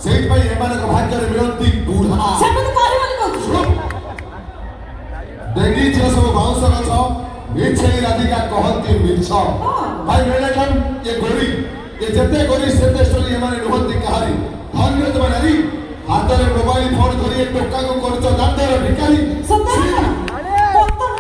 ସେଇଥି ପାଇଁ ଏମାନଙ୍କ ଭାଗ୍ୟରେ ମିଳନ୍ତି ବୁଢା ସେମିତି କହିବନି କହୁଛୁ। ଦେଖି ଝିଅ ସବୁ ବାଉଁଶ ଗଛ ମିଛେଇ ରାଧିକା କହନ୍ତି ମିଛ ଭାଇ ମିଳିଲେ ଏ ଗୋରି ଏ ଯେତେ ଗୋରି ସେତେ ଷ୍ଟୋରି ଏମାନେ ନୁହନ୍ତି କାହାରି ଧନ୍ୟ ତମେ ନାରୀ ହାତରେ ମୋବାଇଲ ଫୋନ ଧରି ଏ ଟୋକାକୁ କରୁଛ ଦାନ୍ତର ଭିକାରୀ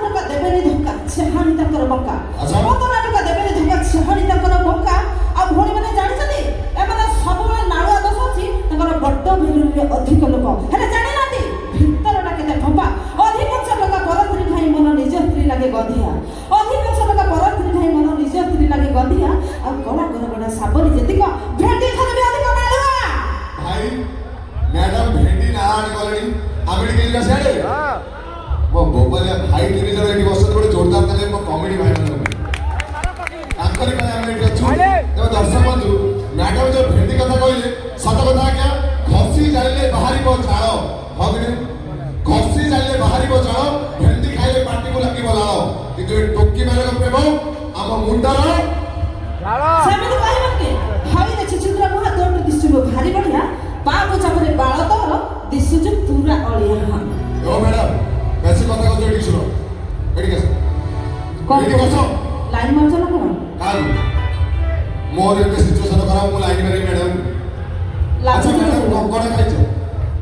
ଟଙ୍କା ଦେବେନି ଧୋକା ଛେହାଣି ତାଙ୍କର ବଙ୍କା ଆଚ୍ଛା। 15 ଟଙ୍କା ଦେବେନି ଧୋକା ଛେହାଣି ତାଙ୍କର ବଙ୍କା। ଆଉ ଭଉଣୀ ମାନେ ଜାଣିଛନ୍ତି ଏମାନେ ସବୁବେଳେ ନାଳୁଆ ଦୋଷ ଅଛି ତାଙ୍କର ବଡ ବିରୁରେ ଅଧିକ ଲୋକ ହେଲେ ଜାଣିନାହାନ୍ତି ଭିତରଟା କେତେ ଠୋପା। ଅଧିକାଂଶ ଟଙ୍କା ପରସ୍ତ୍ରୀ ଭାଇ ମନ ନିଜ ସ୍ତ୍ରୀ ଲାଗେ ଗଧିଆ ଅଧିକାଂଶ ଟଙ୍କା ପରସ୍ତ୍ରୀ ଭାଇ ମନ ନିଜ ସ୍ତ୍ରୀ ଲାଗେ ଗଧିଆ। ଆଉ କଳା ଗରଗଡା ସାବରି ଯେତିକ ଭେଣ୍ଡି ଠାରୁ ବି ଅଧିକ ନାଳୁଆ। ଭାଇ ମ୍ୟାଡାମ ଭେଣ୍ଡି ନାରାୟଣ ଗଲେଣି ଆମେ ଟିକେ ଯିବା ସିଆଡେ ମୋ ବୋବାଲିଆ ଭାଇ ତିନି ଜଣ ଏଠି ବସନ୍ତି ଗୋଟେ ଜୋରଦାର ତାହେଲେ ମୋ କମେଡି ଭାଇ ମାନଙ୍କ ତାଙ୍କରି ପାଇଁ ଆମେ ଏଠି ଅଛୁ। ତେବେ ଦର୍ଶକ ବନ୍ଧୁ ମ୍ୟାଡାମ ଯୋଉ ଭେଣ୍ଡି କଥା କହିଲେ ସତ କଥା ଆଜ୍ଞା ଘଷି ଜାଳିଲେ ବାହାରିବ ଝାଳ ଭଗିନୀ ଘଷି ଜାଳିଲେ ବାହାରିବ ଝାଳ ଭେଣ୍ଡି ଖାଇଲେ ପାଟିକୁ ଲାଗିବ ଲାଳ କିନ୍ତୁ ଏ ଟୋକି ମାନଙ୍କ ପ୍ରେମ ଆମ ମୁଣ୍ଡର ସେମିତି କହିବ କି ଭାଇ ଦେଖି ଚିତ୍ର ମୁହଁ ତୋର ଦିଶୁବ ଭାରି ବଢିଆ ବାବୁ ଚାପରେ ବାଳ ତୋର ଦିଶୁଛୁ ପୁରା ଅଳିଆ। ଓ ମ୍ୟାଡାମ ବେଶୀ କଥା କହୁଛ ଏଠି ଶୁଣ ଏଠି ଆସ ଏଠି ବସ ଲାଇନ ମାରୁଛ ନା କଣ? କାହାକୁ ମୋର ଏବେ ସିଚୁଏସନ ଖରାପ ମୁଁ ଲାଇନ ମାରିବି ମ୍ୟାଡାମ। ଆଚ୍ଛା ମ୍ୟାଡାମ କଙ୍କଡା ଖାଇଛ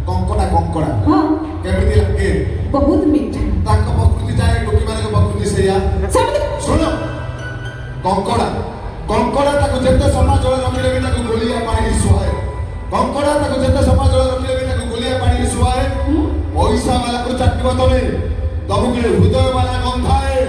କଙ୍କଡା କଙ୍କଡା ହଁ କେମିତି ଲାଗେ ବହୁତ ମିଠା ତାଙ୍କ ପ୍ରକୃତି ଯାଏ ଟୋକି ମାନଙ୍କ ପ୍ରକୃତି ସେଇଆ ସେମିତି ଶୁଣ କଙ୍କଡା କଙ୍କଡା ତାକୁ ଯେତେ ସମୟ ଜଳ ରଖିଲେ ବି ତାକୁ ଗୋଳିଆ ପାଣିରେ ଶୁଆଏ କଙ୍କଡା ତାକୁ ଯେତେ ସମୟ ଜଳ ରଖିଲେ ବି ତାକୁ ଗୋଳିଆ ପାଣିରେ ଶୁଆଏ ପଇସା ବାଲାକୁ ଚାଟିବ ତମେ ତମକୁ ହୃଦୟ ବାଲା ଗନ୍ଧାଏ।